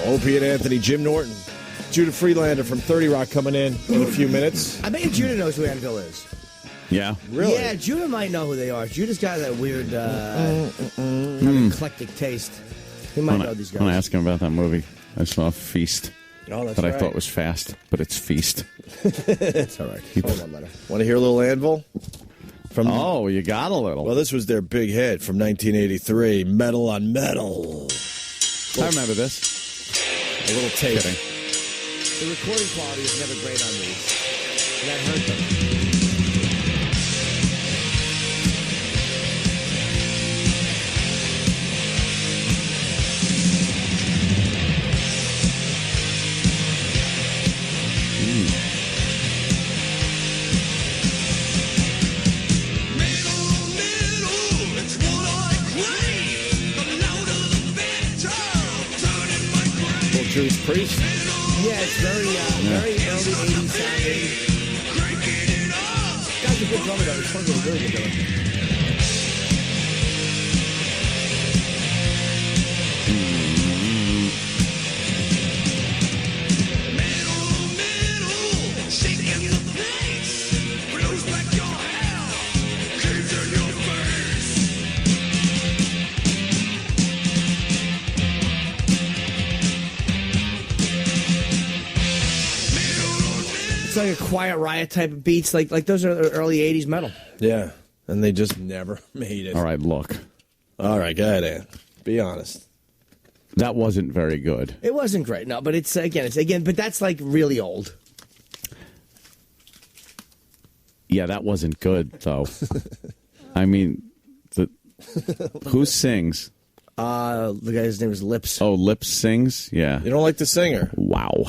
Opie and Anthony, Jim Norton, Judah Freelander from 30 Rock coming in a few minutes. I bet Judah knows who Anvil is. Yeah. Really? Yeah, Judah might know who they are. Judah's got that weird, eclectic taste. He might know these guys. I'm going to ask him about that movie. I saw Feast. Oh, that's that right. I thought was fast, but it's Feast. It's all right. Hold on, letter. Want to hear a little Anvil? You got a little. Well, this was their big hit from 1983, Metal on Metal. I remember this. A little tape. Kidding. The recording quality is never great on these. That hurt them. Judas Priest. Yeah, it's very early 80s sounding. Guy's a good drummer, though. He's fun to really good drummer. It's like a Quiet Riot type of beats. Like those are early 80s metal. Yeah, and they just never made it. All right, look. All right, go ahead, Ann. Be honest. That wasn't very good. It wasn't great, no, but it's again, but that's like really old. Yeah, that wasn't good, though. I mean, who sings? The guy's name is Lips. Oh, Lips sings? Yeah. You don't like the singer? Wow.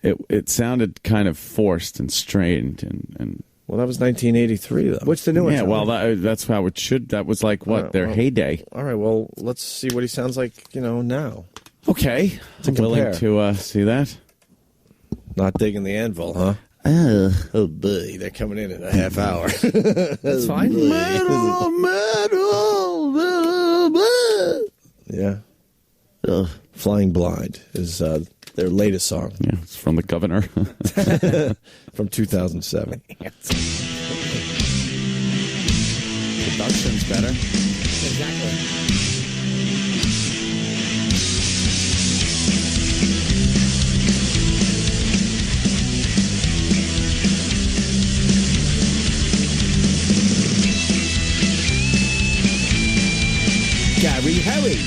It sounded kind of forced and strained and Well, that was 1983, though. What's the new one? yeah, well, that's how it should. That was like what their heyday. All right, well, let's see what he sounds like, now. Okay, I'm willing to see that. Not digging the Anvil, huh? Oh boy, they're coming in a half hour. That's fine. Metal. Yeah. Flying Blind is their latest song. Yeah, it's from the Governor. From 2007. Production's better. Exactly. Gary Harry.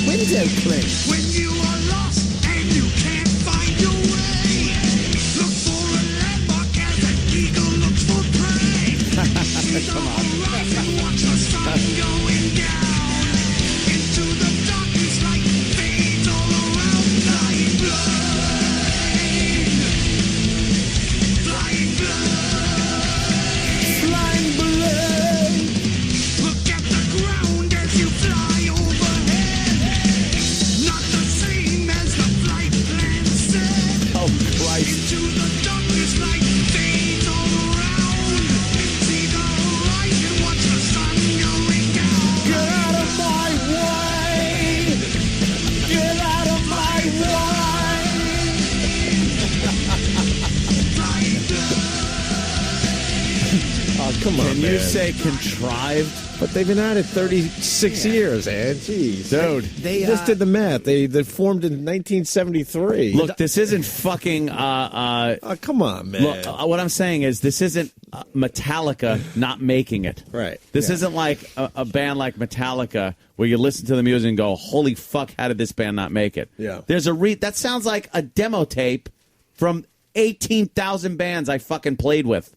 Window clean. When you are lost and you can't find your way, look for a landmark as an eagle looks for prey. See the horizon, watch the sun going down. Into the darkness, light fades all around. Flying blind. Flying blind. Flying blind. Look at the ground as you fly overhead. Not the same as the flight plan said. Oh, Christ. Into the darkness, light fades all around. See the horizon, watch the sun going down. Get out of my way! Get out of my way! Flying blind. Oh, come on, Can man. you say contrived? But they've been at it 36 years, Ed. Jeez. Dude. They Just did the math. They formed in 1973. Look, this isn't fucking... Oh, come on, man. Look, what I'm saying is this isn't Metallica not making it. Right. This isn't like a band like Metallica where you listen to the music and go, holy fuck, how did this band not make it? Yeah. There's that sounds like a demo tape from 18,000 bands I fucking played with.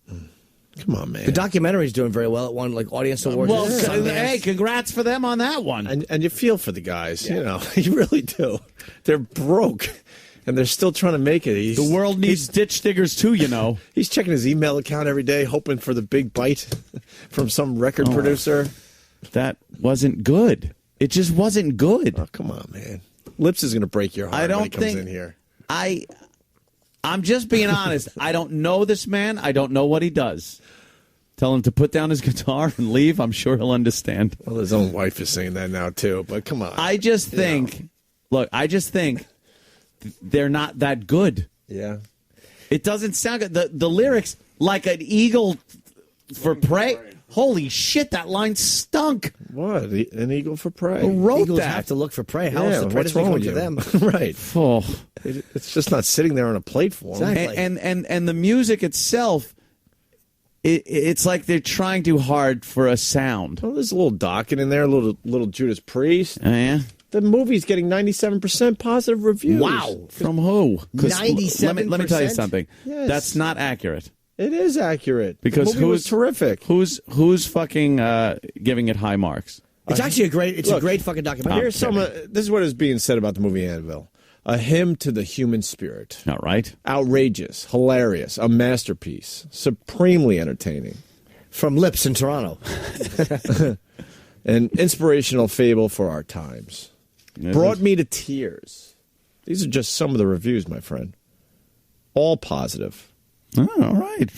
Come on, man. The documentary's doing very well. It won like audience awards. Well, Sundance. hey, congrats for them on that one. And you feel for the guys, you really do. They're broke, and they're still trying to make it. The world needs ditch diggers too, He's checking his email account every day, hoping for the big bite from some record producer. That wasn't good. It just wasn't good. Oh, come on, man. Lips is going to break your heart when he comes in here. I'm just being honest. I don't know this man. I don't know what he does. tell him to put down his guitar and leave, I'm sure he'll understand. Well, his own wife is saying that now, too, but come on. I just think, they're not that good. Yeah. It doesn't sound good. The lyrics, like an eagle for prey. Holy shit, that line stunk. What? An eagle for prey? Who wrote Eagles that? have to look for prey. How else the prey what's doesn't wrong come with to you? them? Right. Oh. It's just not sitting there on a plate for him. Exactly. And the music itself, it's like they're trying too hard for a sound. Well, there's a little Dokken in there, a little Judas Priest. Oh, yeah? The movie's getting 97% positive reviews. Wow. From who? 97%? Let me tell you something. Yes. That's not accurate. It is accurate. Because the movie was terrific. Who's fucking giving it high marks? It's actually a great fucking documentary. Here's this is what is being said about the movie Anvil. A hymn to the human spirit. All right. Outrageous, hilarious, a masterpiece, supremely entertaining. From Lips in Toronto. An inspirational fable for our times. Brought me to tears. These are just some of the reviews, my friend. All positive. Oh, all right.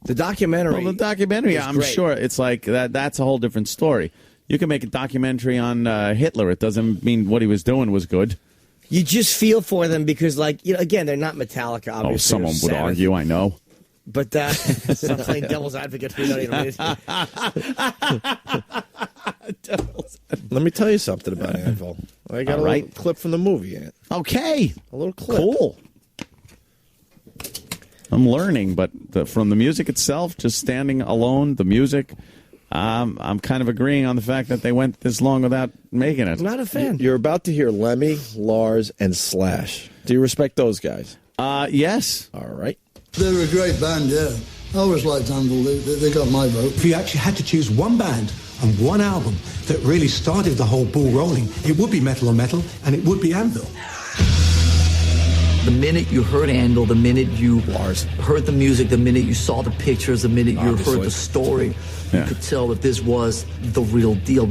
The documentary. Well, the documentary, is I'm great. sure it's like that's a whole different story. You can make a documentary on Hitler. It doesn't mean what he was doing was good. You just feel for them because, like, again, they're not Metallica, obviously. Oh, someone They're would Sabbath. argue, I know. But stop playing devil's advocate for you. Let me tell you something about Anvil. I got All a right. little clip from the movie, Ant. Okay. A little clip. Cool. I'm learning, but from the music itself, just standing alone, the music, I'm kind of agreeing on the fact that they went this long without making it. I'm not a fan. You're about to hear Lemmy, Lars, and Slash. Do you respect those guys? Yes. All right. They're a great band, yeah. I always liked Anvil. They got my vote. If you actually had to choose one band and one album that really started the whole ball rolling, it would be Metal on Metal, and it would be Anvil. The minute you heard Anvil, the minute you heard the music, the minute you saw the pictures, the minute you heard the story, you could tell that this was the real deal.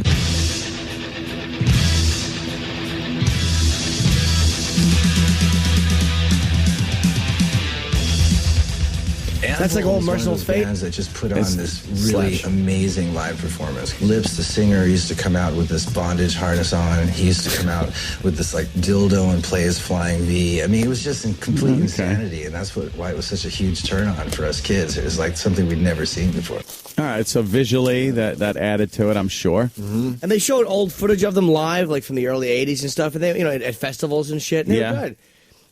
That's like old Merciful Fate. Bands that just put on this really amazing live performance. Lips, the singer, used to come out with this bondage harness on. He used to come out with this like dildo and play his flying V. I mean, it was just in complete insanity, and that's why it was such a huge turn on for us kids. It was like something we'd never seen before. All right, so visually that added to it, I'm sure. Mm-hmm. And they showed old footage of them live, like from the early '80s and stuff, and they, at festivals and shit. And they were good.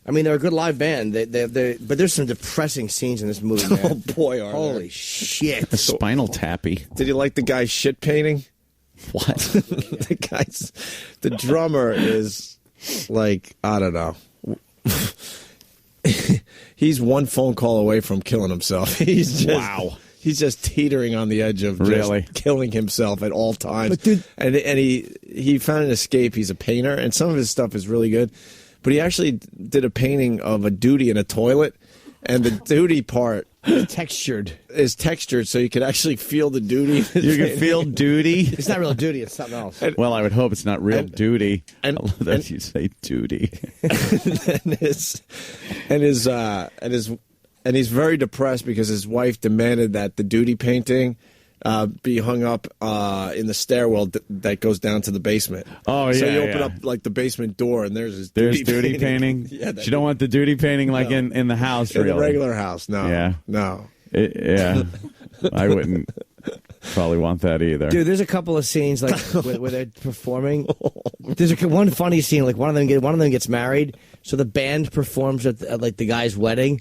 I mean, they're a good live band. But there's some depressing scenes in this movie, man. Oh, boy, are Holy there. shit. Spinal Tappy. Did you like the guy's shit painting? What? The drummer is like, I don't know. He's one phone call away from killing himself. He's just teetering on the edge of just killing himself at all times. But dude, and he found an escape. He's a painter, and some of his stuff is really good. But he actually did a painting of a duty in a toilet, and the duty part is textured, so you could actually feel the duty. You can feel duty. It's not real duty. It's something else. Well, I would hope it's not real duty. I love that you say duty. And he's very depressed because his wife demanded that the duty painting be hung up in the stairwell that goes down to the basement. Oh, yeah. So you open up like the basement door, and there's his duty painting. Yeah, you don't want the duty painting like in the house, in really. the regular house. No, Yeah. no. I wouldn't probably want that either. Dude, there's a couple of scenes like where they're performing. There's one funny scene, like one of them gets married, so the band performs at like the guy's wedding.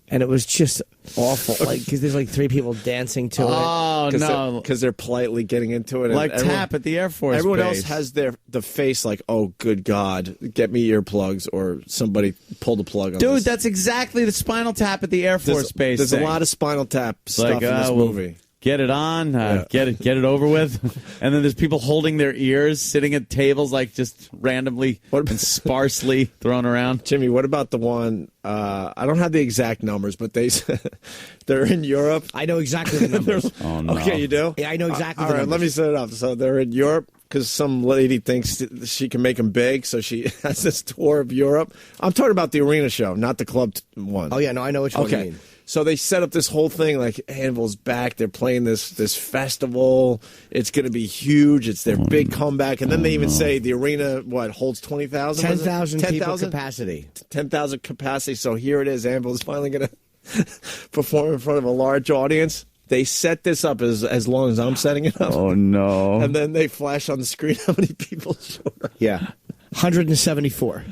And it was just awful, like because there's like three people dancing to it. Oh no, because they're politely getting into it. Like Tap at the Air Force. Everyone base. else has the face like, oh, good God, get me earplugs, or somebody pull the plug on Dude, this. that's exactly the Spinal Tap at the Air Force Base. There's a lot of Spinal Tap stuff in this movie. Get it on, get it over with, and then there's people holding their ears, sitting at tables like just randomly and sparsely thrown around. Jimmy, what about the one? I don't have the exact numbers, but they're in Europe. I know exactly the numbers. Oh no! Okay, you do? Yeah, I know exactly. All right, let me set it up. So they're in Europe, because some lady thinks she can make them big, so she has this tour of Europe. I'm talking about the arena show, not the club one. Oh, yeah, no, I know which one you mean. So they set up this whole thing like Anvil's back. They're playing this festival. It's going to be huge. It's their big comeback. And then they even say the arena, holds 20,000? 10,000 people capacity. 10,000 capacity. So here it is. Anvil's finally going to perform in front of a large audience. They set this up as long as I'm setting it up. Oh, no. And then they flash on the screen how many people showed up. Yeah. 174.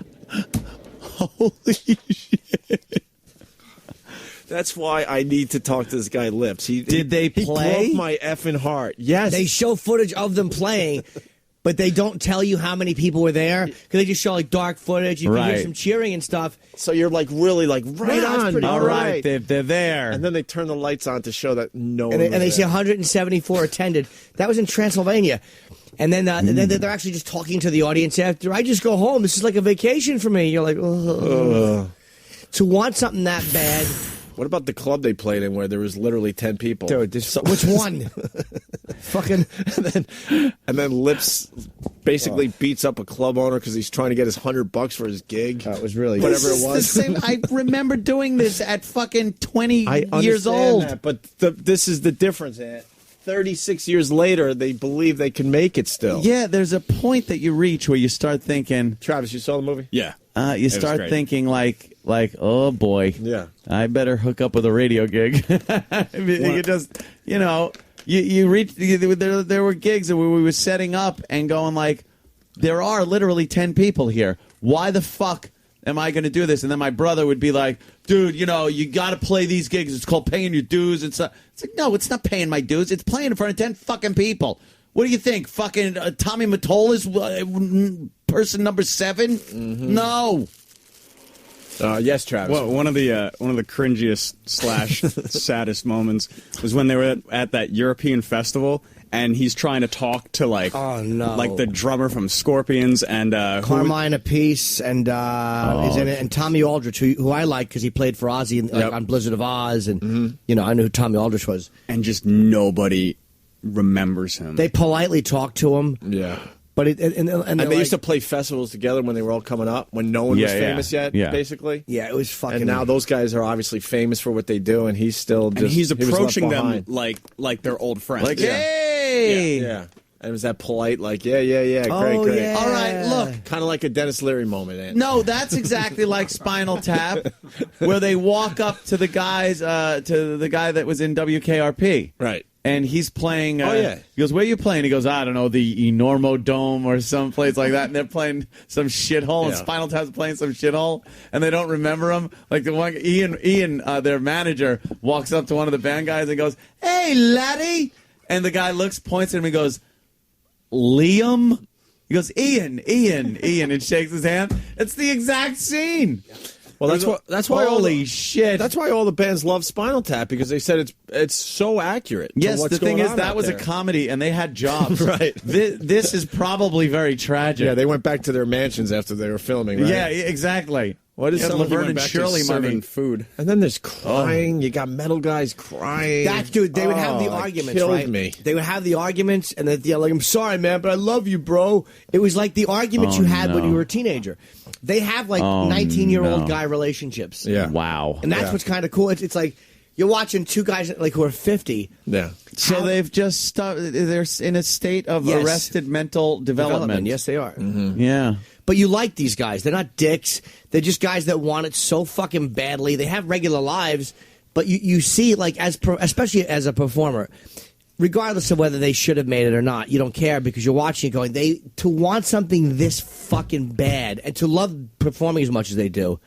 Holy shit. That's why I need to talk to this guy Lips. Did they play? He broke my effing heart. Yes. They show footage of them playing, but they don't tell you how many people were there because they just show like dark footage. You can hear some cheering and stuff. So you're like really like right on. All right, they're there. And then they turn the lights on to show that no one and they was say there. 174 attended. That was in Transylvania. And then they're actually just talking to the audience after. I just go home. This is like a vacation for me. You're like, ugh. To want something that bad. What about the club they played in where there was literally 10 people? Dude, which one? Fucking. And then Lips basically beats up a club owner because he's trying to get his $100 for his gig. It was really whatever This it was. is the same. I remember doing this at fucking 20 I years understand old. that, but this is the difference. 36 years later, they believe they can make it still. Yeah, there's a point that you reach where you start thinking. Travis, you saw the movie? Yeah. You start thinking like, oh boy, yeah, I better hook up with a radio gig. I mean, you just, you reach. There were gigs where we were setting up and going like, there are literally 10 people here. Why the fuck am I going to do this? And then my brother would be like, dude, you got to play these gigs. It's called paying your dues. It's like, no, it's not paying my dues. It's playing in front of 10 fucking people. What do you think? Fucking Tommy Mottola's person number 7? Mm-hmm. No. Yes, Travis. Well, one of the cringiest / saddest moments was when they were at that European festival, and he's trying to talk to like the drummer from Scorpions and Carmine Appice and is in it, and Tommy Aldrich, who I like because he played for Ozzy on Blizzard of Oz, and I knew who Tommy Aldrich was, and just nobody remembers him. They politely talked to him. Yeah. But and they used to play festivals together when they were all coming up, when no one was famous yet, basically. Yeah, it was fucking. And now those guys are obviously famous for what they do, and he's still just. And he's approaching he them like they're old friends. Like, hey! Yeah. And it was that polite, like, great. Yeah. All right, look. Kind of like a Dennis Leary moment, Ant. No, that's exactly like Spinal Tap, where they walk up to the guys, to the guy that was in WKRP. Right. And he's playing. He goes, "Where are you playing?" He goes, "I don't know, the Enormo Dome or some place like that." And they're playing some shithole, and Spinal Tap's playing some shithole, and they don't remember him. Like the one, Ian, their manager, walks up to one of the band guys and goes, "Hey, laddie!" And the guy looks, points at him, and goes, "Liam." He goes, Ian, and shakes his hand. It's the exact scene. Well, that's why holy shit. That's why all the bands love Spinal Tap, because they said it's so accurate. Yes, to what's the thing going is on that out was there. a comedy, and they had jobs. Right. This is probably very tragic. Yeah, they went back to their mansions after they were filming. Right? Yeah, exactly. What is some Laverne and Shirley money? Food, and then there's crying. You got metal guys crying. They would have the arguments, killed right? me. They would have the arguments, and then like, "I'm sorry, man, but I love you, bro." It was like the arguments you had when you were a teenager. They have like 19-year-old guy relationships. Yeah, wow, and that's what's kind of cool. It's like you're watching two guys like who are 50. Yeah. So they've just they're in a state of arrested mental development. Yes, they are. Mm-hmm. Yeah. But you like these guys. They're not dicks. They're just guys that want it so fucking badly. They have regular lives, but you see, like, especially as a performer, regardless of whether they should have made it or not, you don't care because you're watching it going, to want something this fucking bad and to love performing as much as they do,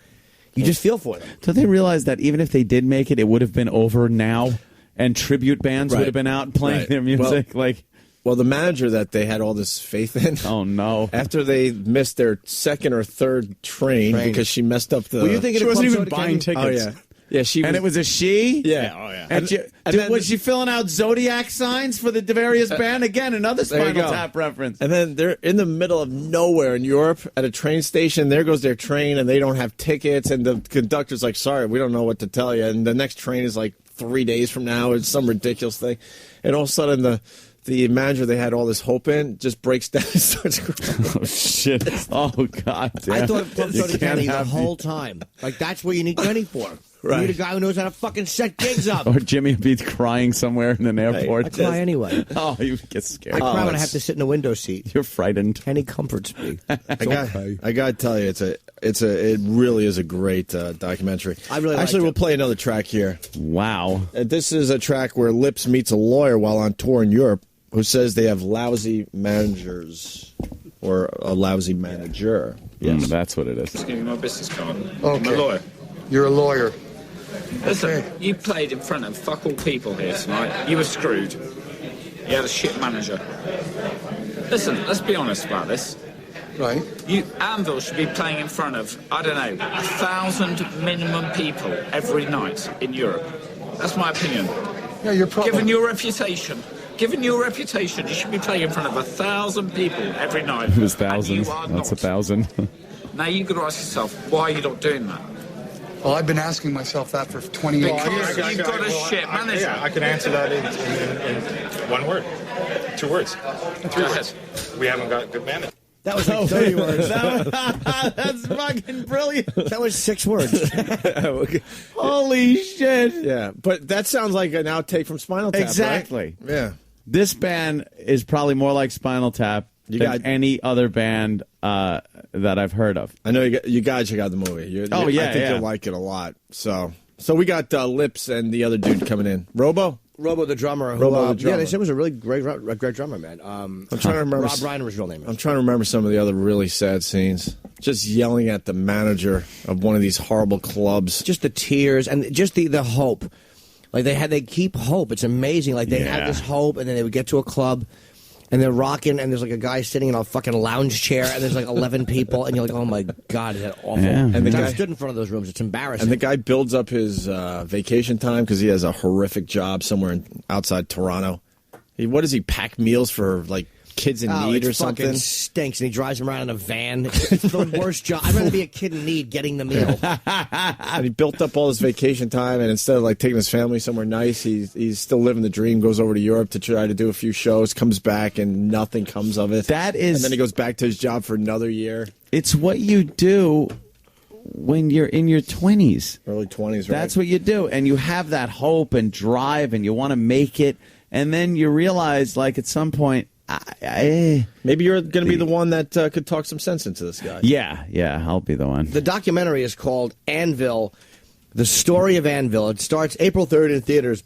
you just feel for them. So they realize that even if they did make it, it would have been over now, and tribute bands would have been out playing their music. Well, the manager that they had all this faith in. Oh no! After they missed their second or third train because she messed up the. Were you thinking she of wasn't Club even Soda buying Candy? tickets. Oh yeah, she. And it was a she. Yeah. Oh yeah. And was she filling out zodiac signs for the various band? Again, another Spinal Tap reference. And then they're in the middle of nowhere in Europe at a train station. There goes their train, and they don't have tickets. And the conductor's like, "Sorry, we don't know what to tell you." And the next train is like 3 days from now. It's some ridiculous thing. And all of a sudden, the the manager they had all this hope in just breaks down and starts crying. Oh shit! Oh god damn! I thought Club You Soda can't Kenny the have- whole time. Like, that's what you need Kenny for. Right. You need a guy who knows how to fucking set gigs up. Or Jimmy would be crying somewhere in an airport. I cry anyway. Oh, you get scared. I cry when I it's- have to sit in a window seat. You're frightened. Kenny comforts me. I got to tell you, it really is a great documentary. I really actually liked we'll it. play another track here. Wow. This is a track where Lips meets a lawyer while on tour in Europe, who says they have lousy managers or a lousy manager. Yes, that's what it is. Give me my business card. Okay. I'm a lawyer. You're a lawyer. Listen, you played in front of fuck all people here tonight. You were screwed. You had a shit manager. Listen, let's be honest about this. Right. Anvil should be playing in front of, I don't know, 1,000 minimum people every night in Europe. That's my opinion. Yeah, you're probably... Given your reputation, you should be playing in front of 1,000 people every night. It was And thousands. you are That's not. 1,000. Now you've got to ask yourself, why are you not doing that? Well, I've been asking myself that for 28 years. Because you've got a shit manager. Yeah, I can answer that in one word. 2 words. 3 words. We haven't got good management. That was like 30 words. That's fucking brilliant. That was 6 words. Holy shit. Yeah, but that sounds like an outtake from Spinal Tap, Exactly. right? Yeah. This band is probably more like Spinal Tap than any other band that I've heard of. I know you guys check out the movie. I think you'll like it a lot. So we got Lips and the other dude coming in. Robo, the drummer. Robo, the drummer. Yeah, they said it was a really great drummer, man. I'm trying to remember. Rob Reiner was his real name. I'm trying to remember some of the other really sad scenes. Just yelling at the manager of one of these horrible clubs. Just the tears and just the hope. Like they keep hope. It's amazing. Like they had this hope, and then they would get to a club, and they're rocking, and there's like a guy sitting in a fucking lounge chair, and there's like 11 people, and you're like, oh my god, is that awful? Yeah. And the I guy stood in front of those rooms. It's embarrassing. And the guy builds up his vacation time because he has a horrific job somewhere outside Toronto. What does he pack meals for, like kids in need or something? Fucking stinks, and he drives them around in a van. It's the worst job. I'd rather be a kid in need getting the meal. And he built up all his vacation time, and instead of like taking his family somewhere nice, he's still living the dream. Goes over to Europe to try to do a few shows, comes back, and nothing comes of it. That is, and then he goes back to his job for another year. It's what you do when you're in your 20s, early 20s. Right? That's what you do, and you have that hope and drive, and you want to make it, and then you realize, like at some point, maybe you're going to be the one that could talk some sense into this guy. Yeah, I'll be the one. The documentary is called Anvil, The Story of Anvil. It starts April 3rd in theaters,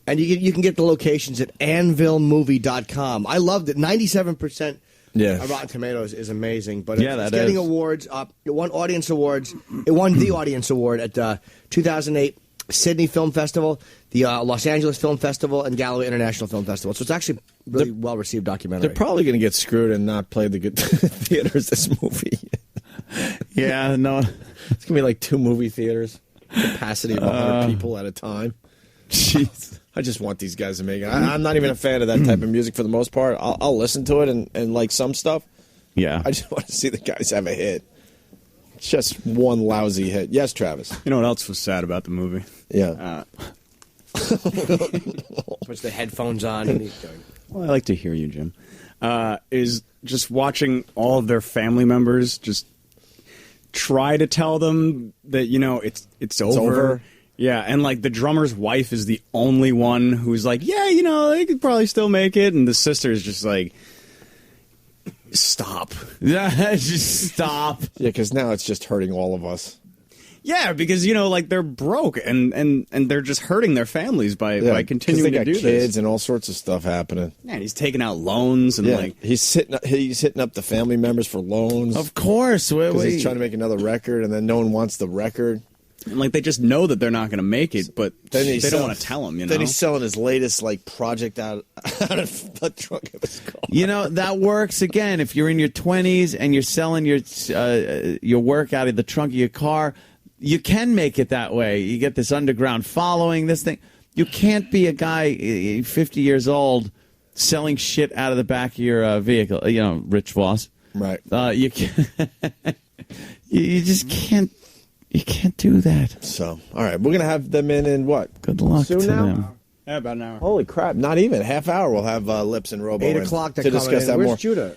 and you can get the locations at anvilmovie.com. I loved it. 97% of Rotten Tomatoes is amazing. But it's getting awards. It won audience awards. It won the audience award at 2008 Sydney Film Festival, the Los Angeles Film Festival, and Galway International Film Festival. So it's actually a really well-received documentary. They're probably going to get screwed and not play the good theaters this movie. Yeah, no. It's going to be like 2 movie theaters, capacity of 100 people at a time. Jeez. I just want these guys to make it. I'm not even a fan of that type of music for the most part. I'll listen to it and like some stuff. Yeah. I just want to see the guys have a hit. Just one lousy hit. Yes, Travis. You know what else was sad about the movie? Yeah. Puts the headphones on. And he's going, Well, I like to hear you, Jim. Is just watching all of their family members just try to tell them that, you know, it's over. Yeah, and like the drummer's wife is the only one who's like, yeah, you know, they could probably still make it, and the sister is just like, stop. Yeah, just stop. Yeah, because now it's just hurting all of us. Yeah, because, you know, like they're broke and they're just hurting their families by continuing they to got do kids this. and all sorts of stuff happening. Yeah, he's taking out loans and like he's hitting up the family members for loans. Of course, because he's trying to make another record, and then no one wants the record. And like they just know that they're not going to make it, but then they don't want to tell him. You know, then he's selling his latest like project out of the trunk of his car. You know, that works again if you're in your 20s and you're selling your work out of the trunk of your car. You can make it that way. You get this underground following, this thing. You can't be a guy 50 years old selling shit out of the back of your vehicle. You know, Rich Voss. Right. You can't, you just can't. You can't do that. So, all right, we're gonna have them in what? Good luck soon to now? them. Yeah, about an hour. Holy crap! Not even half hour. We'll have Lips and Robo 8 in o'clock. to discuss that Where's more. Judah?